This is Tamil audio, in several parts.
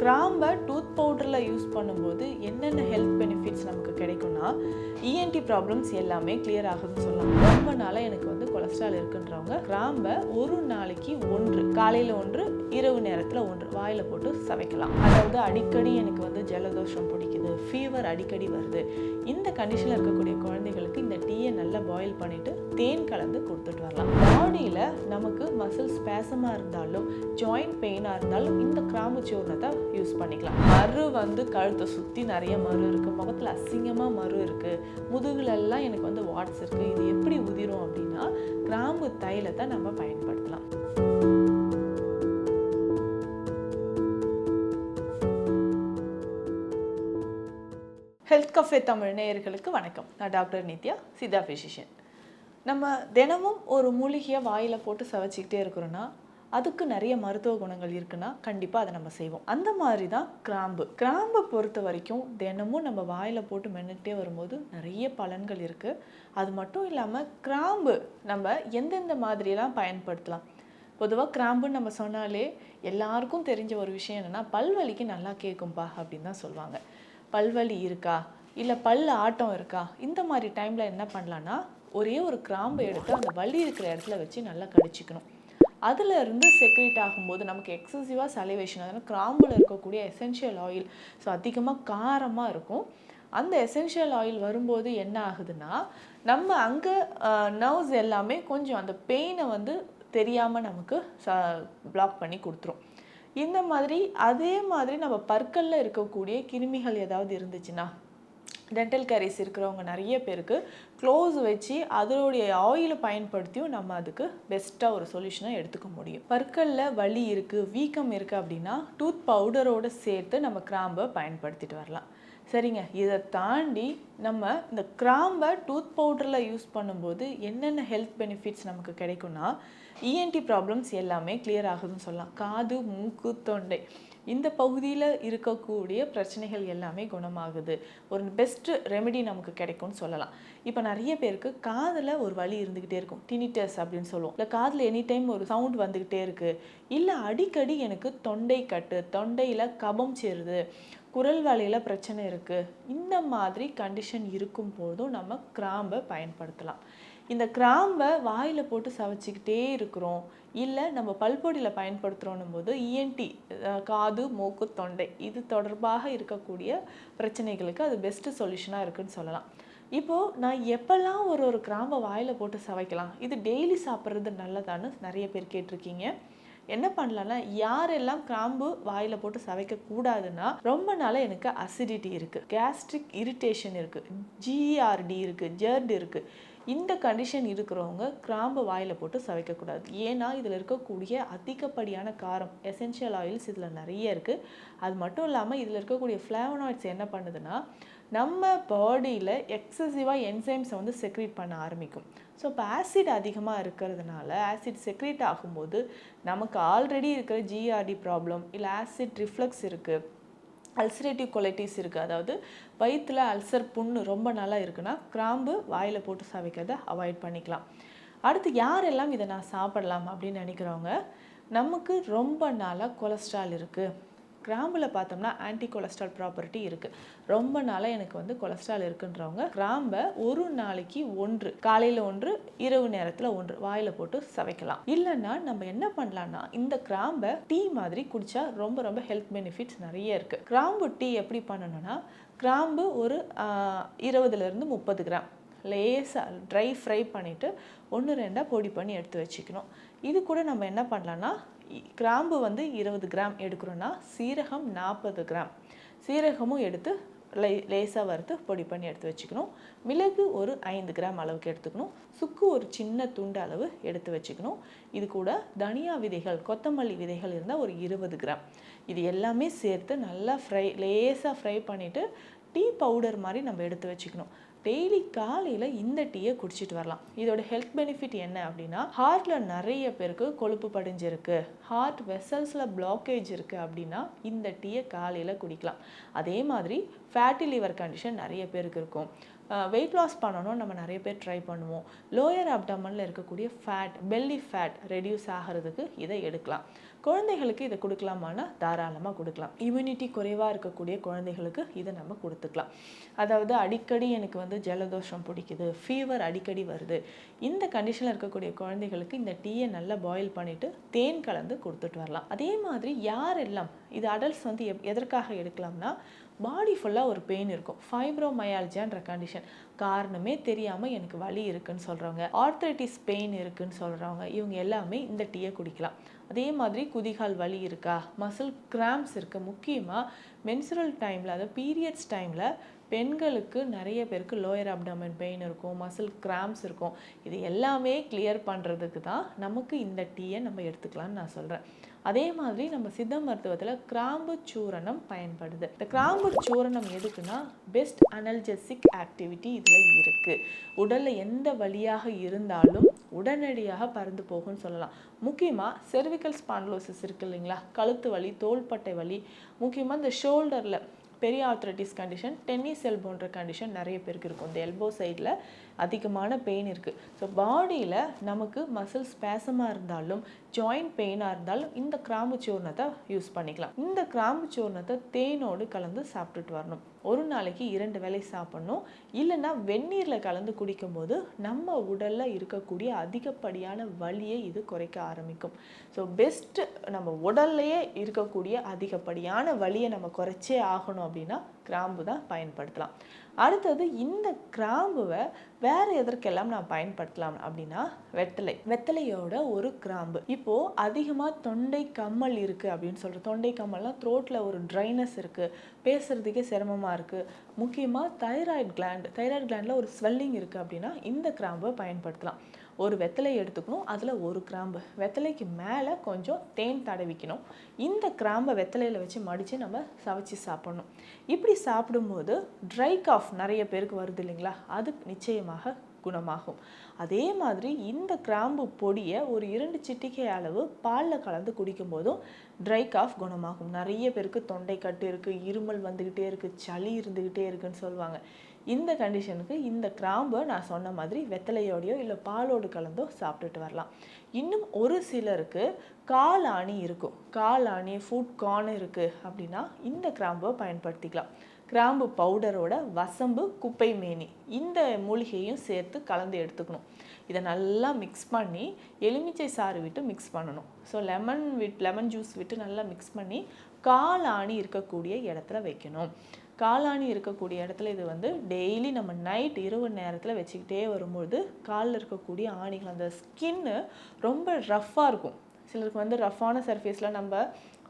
கிராம்பை டூத் பவுடரில் யூஸ் பண்ணும்போது என்னென்ன ஹெல்த் பெனிஃபிட்ஸ் நமக்கு கிடைக்கும்னா, இஎன்டி ப்ராப்ளம்ஸ் எல்லாமே கிளியர் ஆகுதுன்னு சொல்லலாம். ரொம்ப நாளாக எனக்கு வந்து கொலஸ்ட்ரால் இருக்குன்றவங்க கிராம்பை ஒரு நாளைக்கு 1 காலையில் 1 இரவு நேரத்தில் 1 வாயில் போட்டு சவைக்கலாம். அதாவது அடிக்கடி எனக்கு வந்து ஜலதோஷம் பிடிக்குது, ஃபீவர் அடிக்கடி வருது, இந்த கண்டிஷனில் இருக்கக்கூடிய குழந்தைகளுக்கு இந்த டீயை நல்லா பாயில் பண்ணிவிட்டு தேன் கலந்து கொடுத்துட்டு வரலாம். பாடியில் நமக்கு மசில் ஸ்பேசமாக இருந்தாலும் ஜாயிண்ட் பெயினாக இருந்தாலும் இந்த கிராம்பு சூர்ணத்தை யூஸ் பண்ணிக்கலாம். மறு வந்து கழுத்தை சுற்றி நிறைய மறு இருக்குது, முகத்தில் அசிங்கமாக மறு இருக்குது, முதுகுலெல்லாம் எனக்கு வந்து வாட்ஸ் இருக்குது, இது எப்படி உதிரும் அப்படின்னா கிராம்பு தைலத்தை நம்ம பயன்படுத்தலாம். ஹெல்த் கஃபே தமிழ் நேயர்களுக்கு வணக்கம். நான் டாக்டர் நித்யா, சித்தா ஃபிசிஷியன். நம்ம தினமும் ஒரு மூலிகையை வாயில் போட்டு சவைச்சிக்கிட்டே இருக்கிறோன்னா அதுக்கு நிறைய மருத்துவ குணங்கள் இருக்குன்னா கண்டிப்பாக அதை நம்ம செய்வோம். அந்த மாதிரி தான் கிராம்பை பொறுத்த வரைக்கும் தினமும் நம்ம வாயில் போட்டு மென்னுக்கிட்டே வரும்போது நிறைய பலன்கள் இருக்குது. அது மட்டும் இல்லாமல் கிராம்பு நம்ம எந்தெந்த மாதிரியெல்லாம் பயன்படுத்தலாம். பொதுவாக கிராம்புன்னு நம்ம சொன்னாலே எல்லாருக்கும் தெரிஞ்ச ஒரு விஷயம் என்னென்னா, பல்வலிக்கு நல்லா கேட்கும்பா அப்படின்னு தான் சொல்லுவாங்க. பல்வலி இருக்கா, இல்லை பல் ஆட்டம் இருக்கா, இந்த மாதிரி டைமில் என்ன பண்ணலான்னா ஒரே ஒரு கிராம்பை எடுத்து அந்த வலி இருக்கிற இடத்துல வச்சு நல்லா கடிச்சிக்கணும். அதில் இருந்து செக்ரேட் ஆகும்போது நமக்கு எக்ஸசிவாக சலிவேஷன், அதனால் கிராம்பில் இருக்கக்கூடிய எசென்ஷியல் ஆயில் ஸோ அதிகமாக காரமாக இருக்கும். அந்த எசென்ஷியல் ஆயில் வரும்போது என்ன ஆகுதுன்னா நம்ம அங்கே நர்வ்ஸ் எல்லாமே கொஞ்சம் அந்த பெயினை வந்து தெரியாமல் நமக்கு பிளாக் பண்ணி கொடுத்துரும். இந்த மாதிரி அதே மாதிரி நம்ம பற்களில் இருக்கக்கூடிய கிருமிகள் ஏதாவது இருந்துச்சுன்னா, டென்டல் கேரிஸ் இருக்கிறவங்க நிறைய பேருக்கு க்ளோஸ் வச்சு அதோடைய ஆயிலை பயன்படுத்தியும் நம்ம அதுக்கு பெஸ்ட்டாக ஒரு சொல்யூஷனை எடுத்துக்க முடியும். பற்களில் வலி இருக்குது, வீக்கம் இருக்குது அப்படின்னா டூத் பவுடரோடு சேர்த்து நம்ம கிராம்பை பயன்படுத்திட்டு வரலாம். சரிங்க, இதை தாண்டி நம்ம இந்த கிராம்பை டூத் பவுடரில் யூஸ் பண்ணும்போது என்னென்ன ஹெல்த் பெனிஃபிட்ஸ் நமக்கு கிடைக்கும்னா, இஎன்டி ப்ராப்ளம்ஸ் எல்லாமே கிளியர் ஆகுதுன்னு சொல்லலாம். காது, மூக்கு, தொண்டை இந்த பகுதியில் இருக்கக்கூடிய பிரச்சனைகள் எல்லாமே குணமாகுது. ஒரு பெஸ்ட்டு ரெமெடி நமக்கு கிடைக்கும்னு சொல்லலாம். இப்போ நிறைய பேருக்கு காதில் ஒரு வலி இருந்துக்கிட்டே இருக்கும், டினிட்டஸ் அப்படின்னு சொல்லுவோம். இல்லை காதில் எனி டைம் ஒரு சவுண்ட் வந்துக்கிட்டே இருக்குது, இல்லை அடிக்கடி எனக்கு தொண்டை கட்டு, தொண்டையில் கபம் சேருது, குரல் வலையில் பிரச்சனை இருக்குது, இந்த மாதிரி கண்டிஷன் இருக்கும் போதும் நம்ம கிராம்பை பயன்படுத்தலாம். இந்த கிராம்பை வாயில் போட்டு சவைச்சிக்கிட்டே இருக்கிறோம், இல்லை நம்ம பல்பொடியில் பயன்படுத்துகிறோன்னும் போது இஎன்டி காது, மூக்கு, தொண்டை இது தொடர்பாக இருக்கக்கூடிய பிரச்சனைகளுக்கு அது பெஸ்ட்டு சொல்யூஷனாக இருக்குதுன்னு சொல்லலாம். இப்போது நான் எப்போல்லாம் ஒரு கிராம்பை வாயில் போட்டு சவைக்கலாம், இது டெய்லி சாப்பிட்றது நல்லதான்னு நிறைய பேர் கேட்டிருக்கீங்க. என்ன பண்ணலான்னா, யாரெல்லாம் கிராம்பு வாயில் போட்டு சவைக்கக்கூடாதுன்னா, ரொம்ப நாளாக எனக்கு அசிடிட்டி இருக்குது, கேஸ்ட்ரிக் இரிட்டேஷன் இருக்குது, ஜிஆர்டி இருக்குது, ஜெர்ட் இருக்குது, இந்த கண்டிஷன் இருக்கிறவங்க கிராம்பு வாயில் போட்டு சவைக்கக்கூடாது. ஏன்னா இதில் இருக்கக்கூடிய அதிகப்படியான காரம், எசென்ஷியல் ஆயில்ஸ் இதில் நிறைய இருக்குது. அது மட்டும் இல்லாமல் இதில் இருக்கக்கூடிய ஃப்ளேவனாய்ட்ஸ் என்ன பண்ணுதுன்னா நம்ம பாடியில் எக்ஸசிவாக என்சைம்ஸை வந்து செக்ரேட் பண்ண ஆரம்பிக்கும். ஸோ இப்போ ஆசிட் அதிகமாக இருக்கிறதுனால ஆசிட் செக்ரேட் ஆகும்போது நமக்கு ஆல்ரெடி இருக்கிற ஜிஆர்டி ப்ராப்ளம், இல்லை ஆசிட் ரிஃப்ளக்ஸ் இருக்குது, அல்சரேட்டிவ் கொலைட்டிஸ் இருக்குது, அதாவது வயிற்றில் அல்சர் புண்ணு ரொம்ப நாளாக இருக்குன்னா கிராம்பு வாயில் போட்டு சவைக்கிறத அவாய்ட் பண்ணிக்கலாம். அடுத்து யாரெல்லாம் இதை நான் சாப்பிடலாம் அப்படின்னு நினைக்கிறவங்க, நமக்கு ரொம்ப நாளாக கொலஸ்ட்ரால் இருக்குது, கிராம்பில் பார்த்தோம்னா ஆன்டி கொலஸ்ட்ரால் ப்ராப்பர்ட்டி இருக்குது, ரொம்ப நாளாக எனக்கு வந்து கொலஸ்ட்ரால் இருக்குன்றவங்க கிராம்பை ஒரு நாளைக்கு 1 காலையில் 1 இரவு நேரத்தில் 1 வாயில் போட்டு சவைக்கலாம். இல்லைன்னா நம்ம என்ன பண்ணலான்னா இந்த கிராம்பை டீ மாதிரி குடித்தா ரொம்ப ஹெல்த் பெனிஃபிட்ஸ் நிறைய இருக்குது. கிராம்பு டீ எப்படி பண்ணணும்னா, கிராம்பு ஒரு 20 to 30 கிராம் லேசாக ட்ரை ஃப்ரை பண்ணிவிட்டு 1-2 பொடி பண்ணி எடுத்து வச்சுக்கணும். இது கூட நம்ம என்ன பண்ணலான்னா, கிராம்பு வந்து 20 கிராம் எடுக்கிறோன்னா சீரகம் 40 கிராம், சீரகமும் எடுத்து லேசாக வறுத்து பொடி பண்ணி எடுத்து வச்சுக்கணும். மிளகு ஒரு 5 கிராம் அளவுக்கு எடுத்துக்கணும். சுக்கு ஒரு சின்ன துண்டு அளவு எடுத்து வச்சுக்கணும். இது கூட தனியா விதைகள், கொத்தமல்லி விதைகள் இருந்தால் ஒரு 20 கிராம். இது எல்லாமே சேர்த்து நல்லா லேசாக ஃப்ரை பண்ணிவிட்டு டீ பவுடர் மாதிரி நம்ம எடுத்து வச்சுக்கணும். டெய்லி காலையில் இந்த டீயை குடிச்சிட்டு வரலாம். இதோட ஹெல்த் பெனிஃபிட் என்ன அப்படின்னா, ஹார்ட்டில் நிறைய பேருக்கு கொழுப்பு படிஞ்சிருக்கு, ஹார்ட் வெசல்ஸில் பிளாக்கேஜ் இருக்குது அப்படின்னா இந்த டீயை காலையில் குடிக்கலாம். அதே மாதிரி ஃபேட்டி லிவர் கண்டிஷன் நிறைய பேருக்கு இருக்கும். வெயிட் லாஸ் பண்ணணும் நம்ம நிறைய பேர் ட்ரை பண்ணுவோம். லோயர் அப்டமனில் இருக்கக்கூடிய ஃபேட், பெல்லி ஃபேட் ரெடியூஸ் ஆகிறதுக்கு இதை எடுக்கலாம். குழந்தைகளுக்கு இதை கொடுக்கலாமான்னா தாராளமாக கொடுக்கலாம். இம்யூனிட்டி குறைவாக இருக்கக்கூடிய குழந்தைகளுக்கு இதை நம்ம கொடுத்துக்கலாம். அதாவது அடிக்கடி எனக்கு வந்து ஜலதோஷம் பிடிக்குது, ஃபீவர் அடிக்கடி வருது, இந்த கண்டிஷனில் இருக்கக்கூடிய குழந்தைகளுக்கு இந்த டீயை நல்லா பாயில் பண்ணிவிட்டு தேன் கலந்து கொடுத்துட்டு வரலாம். அதே மாதிரி யாரெல்லாம் இது அடல்ட்ஸ் வந்து எதற்காக எடுக்கலாம்னா, பாடி ஃபுல்லாக ஒரு பெயின் இருக்கும், ஃபைப்ரோமயால்ஜியான்ற கண்டிஷன், காரணமே தெரியாமல் எனக்கு வலி இருக்குன்னு சொல்கிறவங்க, ஆர்த்ரைட்டிஸ் பெயின் இருக்குன்னு சொல்கிறவங்க, இவங்க எல்லாமே இந்த டீயை குடிக்கலாம். அதே மாதிரி குதிகால் வலி இருக்கா, மசில் கிராம்ப்ஸ் இருக்குது, முக்கியமாக மென்சுரல் டைமில், அதாவது பீரியட்ஸ் டைமில் பெண்களுக்கு நிறைய பேருக்கு லோயர் அப்டமன் பெயின் இருக்கும், மசில் கிராம்ப்ஸ் இருக்கும். இது எல்லாமே கிளியர் பண்ணுறதுக்கு தான் நமக்கு இந்த டீயை நம்ம எடுத்துக்கலாம்னு நான் சொல்கிறேன். அதே மாதிரி நம்ம சித்த மருத்துவத்தில் கிராம்பு சூரணம் பயன்படுது. இந்த கிராம்பு சூரணம் எதுக்குன்னா, பெஸ்ட் அனல்ஜெசிக் ஆக்டிவிட்டி இதில் இருக்குது. உடலில் எந்த வலியாக இருந்தாலும் உடனடியாக பறந்து போகும்னு சொல்லலாம். முக்கியமாக செர்விக்கல் ஸ்பான்லோசிஸ் இருக்குது இல்லைங்களா, கழுத்து வலி, தோள்பட்டை வலி, முக்கியமாக இந்த ஷோல்டரில் பெரிய ஆர்த்ரைட்டிஸ் கண்டிஷன், டென்னிஸ் எல்போன்ற கண்டிஷன் நிறைய பேருக்கு இருக்கும். இந்த எல்போ சைடில் அதிகமான பெயின் இருக்குது. ஸோ பாடியில் நமக்கு மசில் ஸ்பேசமாக இருந்தாலும் ஜாயிண்ட் பெயினாக இருந்தாலும் இந்த கிராம்பு சூர்ணத்தை யூஸ் பண்ணிக்கலாம். இந்த கிராம்பு சூர்ணத்தை தேனோடு கலந்து சாப்பிட்டுட்டு வரணும். ஒரு நாளைக்கு 2 வேளை சாப்பிட்ணும். இல்லைன்னா வெந்நீரில் கலந்து குடிக்கும்போது நம்ம உடலில் இருக்கக்கூடிய அதிகப்படியான வலியை இது குறைக்க ஆரம்பிக்கும். ஸோ பெஸ்ட்டு, நம்ம உடல்லையே இருக்கக்கூடிய அதிகப்படியான வலியை நம்ம குறைச்சே ஆகணும் அப்படின்னா கிராம்பு தான் பயன்படுத்தலாம். அடுத்தது, இந்த கிராம்புவை வேறு எதற்கெல்லாம் நான் பயன்படுத்தலாம் அப்படின்னா, வெத்தலையோட ஒரு கிராம்பு. இப்போது அதிகமாக தொண்டை கம்மல் இருக்குது அப்படின்னு சொல்கிறோம். தொண்டை கம்மல்னால் த்ரோட்டில் ஒரு ட்ரைனஸ் இருக்குது, பேசுகிறதுக்கே சிரமமாக இருக்குது. முக்கியமாக தைராய்டு கிளாண்டில் ஒரு ஸ்வெல்லிங் இருக்குது அப்படின்னா இந்த கிராம்பை பயன்படுத்தலாம். ஒரு வெத்தலை எடுத்துக்கணும், அதில் ஒரு கிராம்பு, வெத்தலைக்கு மேலே கொஞ்சம் தேன் தடவிக்கணும். இந்த கிராம்பை வெத்தலையில் வச்சு மடித்து நம்ம சவைச்சி சாப்பிடணும். இப்படி சாப்பிடும்போது ட்ரை காஃப் நிறைய பேருக்கு வருது இல்லைங்களா, அது நிச்சயமாக குணமாகும். அதே மாதிரி இந்த கிராம்பு பொடியை ஒரு 2 சிட்டிகை அளவு பாலில் கலந்து குடிக்கும் போதும் ட்ரை காஃப் குணமாகும். நிறைய பேருக்கு தொண்டை கட்டு இருக்குது, இருமல் வந்துக்கிட்டே இருக்குது, சளி இருந்துக்கிட்டே இருக்குன்னு சொல்லுவாங்க. இந்த கண்டிஷனுக்கு இந்த கிராம்பை நான் சொன்ன மாதிரி வெத்தலையோடையோ இல்லை பாலோடு கலந்தோ சாப்பிட்டுட்டு வரலாம். இன்னும் ஒரு சிலருக்கு காலாணி இருக்கும், காலாணி ஃபுட் கார்ன் இருக்குது அப்படின்னா இந்த கிராம்பை பயன்படுத்திக்கலாம். கிராம்பு பவுடரோட வசம்பு, குப்பை மேனி இந்த மூலிகையும் சேர்த்து கலந்து எடுத்துக்கணும். இதை நல்லா மிக்ஸ் பண்ணி எலுமிச்சை சாறு விட்டு மிக்ஸ் பண்ணணும். ஸோ லெமன் ஜூஸ் விட்டு நல்லா மிக்ஸ் பண்ணி காலாணி இருக்கக்கூடிய இடத்துல வைக்கணும். காலாணி இருக்கக்கூடிய இடத்துல இது வந்து டெய்லி நம்ம நைட் இரவு நேரத்தில் வச்சுக்கிட்டே வரும்போது காலில் இருக்கக்கூடிய ஆணிகள், அந்த ஸ்கின்னு ரொம்ப ரஃப்பாக இருக்கும். சிலருக்கு வந்து ரஃப்பான சர்ஃபேஸில் நம்ம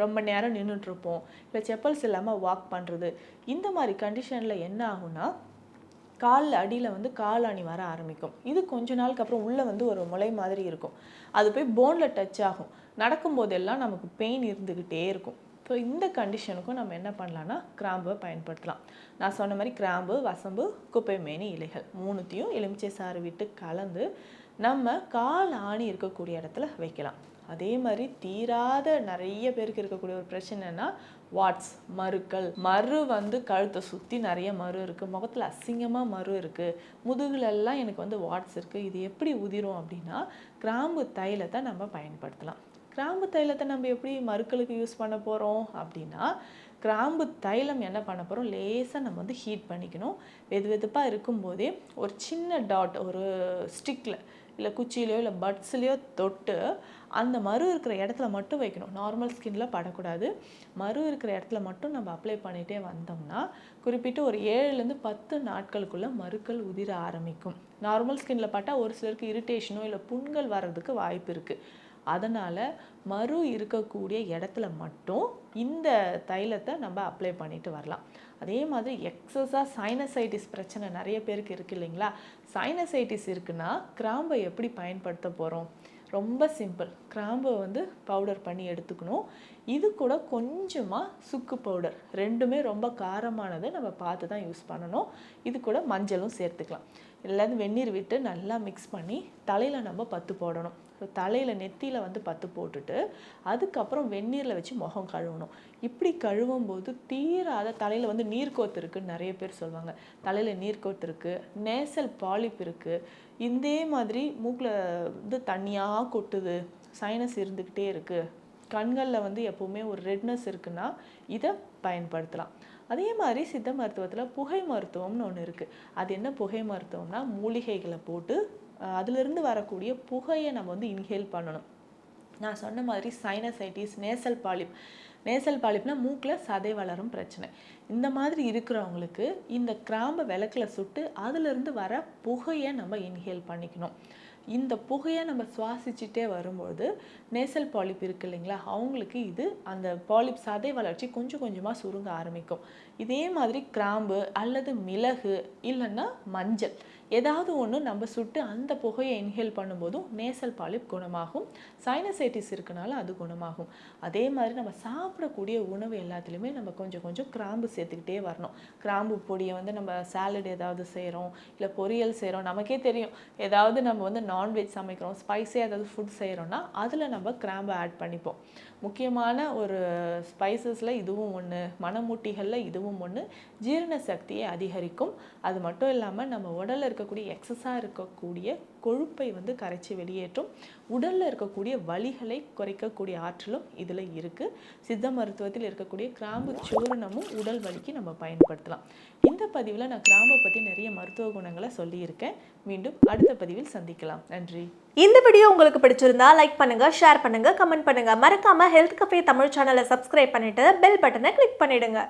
ரொம்ப நேரம் நின்றுட்டுருப்போம், இல்லை செப்பல்ஸ் இல்லாமல் வாக் பண்ணுறது, இந்த மாதிரி கண்டிஷனில் என்ன ஆகும்னா காலில் அடியில் வந்து காலாணி வர ஆரம்பிக்கும். இது கொஞ்ச நாளுக்கு அப்புறம் உள்ளே வந்து ஒரு முளை மாதிரி இருக்கும், அது போய் போனில் டச் ஆகும். நடக்கும்போதெல்லாம் நமக்கு பெயின் இருந்துக்கிட்டே இருக்கும். ஸோ இந்த கண்டிஷனுக்கும் நம்ம என்ன பண்ணலான்னா கிராம்பை பயன்படுத்தலாம். நான் சொன்ன மாதிரி கிராம்பு, வசம்பு, குப்பை மேனி இலைகள் மூணுத்தையும் எலுமிச்சை சாறு விட்டு கலந்து நம்ம கால் ஆணி இருக்கக்கூடிய இடத்துல வைக்கலாம். அதே மாதிரி தீராத நிறைய பேருக்கு இருக்கக்கூடிய ஒரு பிரச்சனைனா வாட்ஸ், மருக்கள். மரு வந்து கழுத்தை சுற்றி நிறைய மரு இருக்குது, முகத்தில் அசிங்கமாக மரு இருக்குது, முதுகுலெல்லாம் எனக்கு வந்து வாட்ஸ் இருக்குது. இது எப்படி உதிரும் அப்படின்னா கிராம்பு தைலத்தை நம்ம பயன்படுத்தலாம். கிராம்பு தைலத்தை நம்ம எப்படி மருக்களுக்கு யூஸ் பண்ண போகிறோம் அப்படின்னா, கிராம்பு தைலம் என்ன பண்ண போகிறோம், லேசாக நம்ம வந்து ஹீட் பண்ணிக்கணும். வெதுப்பாக இருக்கும்போதே ஒரு சின்ன டாட் ஒரு ஸ்டிக்கில் இல்லை குச்சியிலையோ இல்லை பட்ஸ்லையோ தொட்டு அந்த மரு இருக்கிற இடத்துல மட்டும் வைக்கணும். நார்மல் ஸ்கின்ல படக்கூடாது. மரு இருக்கிற இடத்துல மட்டும் நம்ம அப்ளை பண்ணிகிட்டே வந்தோம்னா குறிப்பிட்டு ஒரு 7லேருந்து 10 நாட்களுக்குள்ளே மருக்கள் உதிர ஆரம்பிக்கும். நார்மல் ஸ்கின்ல பட்டால் ஒரு சிலருக்கு இரிட்டேஷனோ இல்லை புண்கள் வர்றதுக்கு வாய்ப்பு இருக்குது. அதனால் மரு இருக்கக்கூடிய இடத்துல மட்டும் இந்த தைலத்தை நம்ம அப்ளை பண்ணிட்டு வரலாம். அதே மாதிரி எக்ஸஸாக சைனசைட்டிஸ் பிரச்சனை நிறைய பேருக்கு இருக்குது இல்லைங்களா, சைனசைட்டிஸ் இருக்குன்னா கிராம்பை எப்படி பயன்படுத்த போகிறோம்? ரொம்ப சிம்பிள். கிராம்பை வந்து பவுடர் பண்ணி எடுத்துக்கணும். இது கூட கொஞ்சமாக சுக்கு பவுடர், ரெண்டுமே ரொம்ப காரமானது, நம்ம பார்த்து தான் யூஸ் பண்ணணும். இது கூட மஞ்சளும் சேர்த்துக்கலாம். எல்லாத்தையும் வெந்நீர் விட்டு நல்லா மிக்ஸ் பண்ணி தலையில் நம்ம பத்து போடணும். ஸோ தலையில் நெத்தியில் வந்து பத்து போட்டுட்டு அதுக்கப்புறம் வெந்நீரில் வச்சு முகம் கழுவணும். இப்படி கழுவும் போது தீராத தலையில் வந்து நீர்க்கோத்து இருக்குதுன்னு நிறைய பேர் சொல்லுவாங்க. தலையில் நீர்க்கோத்து இருக்குது, நேசல் பாலிப் இருக்குது, இதே மாதிரி மூக்கில் வந்து தண்ணியாக கொட்டுது, சைனஸ் இருந்துக்கிட்டே இருக்குது, கண்களில் வந்து எப்போவுமே ஒரு ரெட்னஸ் இருக்குன்னா இதை பயன்படுத்தலாம். அதே மாதிரி சித்த மருத்துவத்தில் புகை மருத்துவம்னு ஒன்று இருக்குது. அது என்ன புகை மருத்துவம்னா, மூலிகைகளை போட்டு அதிலிருந்து வரக்கூடிய புகையை நம்ம வந்து இன்ஹேல் பண்ணணும். நான் சொன்ன மாதிரி சைனசைட்டிஸ், நேசல் பாலிப்னா மூக்கில் சதை வளரும் பிரச்சனை, இந்த மாதிரி இருக்கிறவங்களுக்கு இந்த கிராம்பை விளக்கில் சுட்டு அதிலிருந்து வர புகையை நம்ம இன்ஹேல் பண்ணிக்கணும். இந்த புகையை நம்ம சுவாசிச்சுட்டே வரும்போது நேசல் பாலிப் இருக்கு இல்லைங்களா, அவங்களுக்கு இது அந்த பாலிப் சதை வளர்ச்சி கொஞ்சம் கொஞ்சமாக சுருங்க ஆரம்பிக்கும். இதே மாதிரி கிராம்பு அல்லது மிளகு இல்லைன்னா மஞ்சள் ஏதாவது ஒன்று நம்ம சுட்டு அந்த புகையை இன்ஹேல் பண்ணும்போதும் நேசல் பாலிப் குணமாகும். சைனசைட்டிஸ் இருக்கனால அது குணமாகும். அதே மாதிரி நம்ம சாப்பிடக்கூடிய உணவு எல்லாத்துலேயுமே நம்ம கொஞ்சம் கொஞ்சம் கிராம்பு சேர்த்துக்கிட்டே வரணும். கிராம்பு பொடியை வந்து நம்ம சாலட் ஏதாவது செய்கிறோம், இல்லை பொரியல் செய்கிறோம், நமக்கே தெரியும் ஏதாவது நம்ம வந்து நான்வெஜ் சமைக்கிறோம், ஸ்பைஸியாக ஏதாவது ஃபுட் செய்கிறோன்னா அதில் நம்ம கிராம்பை ஆட் பண்ணிப்போம். முக்கியமான ஒரு ஸ்பைசஸில் இதுவும் ஒன்று, மணமூட்டிகளில் இதுவும் ஒன்று. ஜீரண சக்தியை அதிகரிக்கும். அது மட்டும் இல்லாமல் நம்ம உடலில் இருக்கக்கூடிய எக்ஸஸாக இருக்கக்கூடிய கொழுப்பை வந்து கரைச்சி வெளியேற்றும். உடலில் இருக்கக்கூடிய வலிகளை குறைக்கக்கூடிய ஆற்றலும் இதில் இருக்குது. சித்த மருத்துவத்தில் இருக்கக்கூடிய கிராம்பு சூரணமும் உடல் வலிக்கு நம்ம பயன்படுத்தலாம். இந்த பதிவில் நான் கிராம்பை பற்றி நிறைய மருத்துவ குணங்களை சொல்லியிருக்கேன். மீண்டும் அடுத்த பதிவில் சந்திக்கலாம். நன்றி. இந்த வீடியோ உங்களுக்கு பிடிச்சிருந்தா லைக் பண்ணுங்க, ஷேர் பண்ணுங்க, கமெண்ட் பண்ணுங்க. மறக்காம ஹெல்த் கஃபே தமிழ் சேனலை சப்ஸ்கிரைப் பண்ணிட்டு பெல் பட்டனை கிளிக் பண்ணிடுங்க.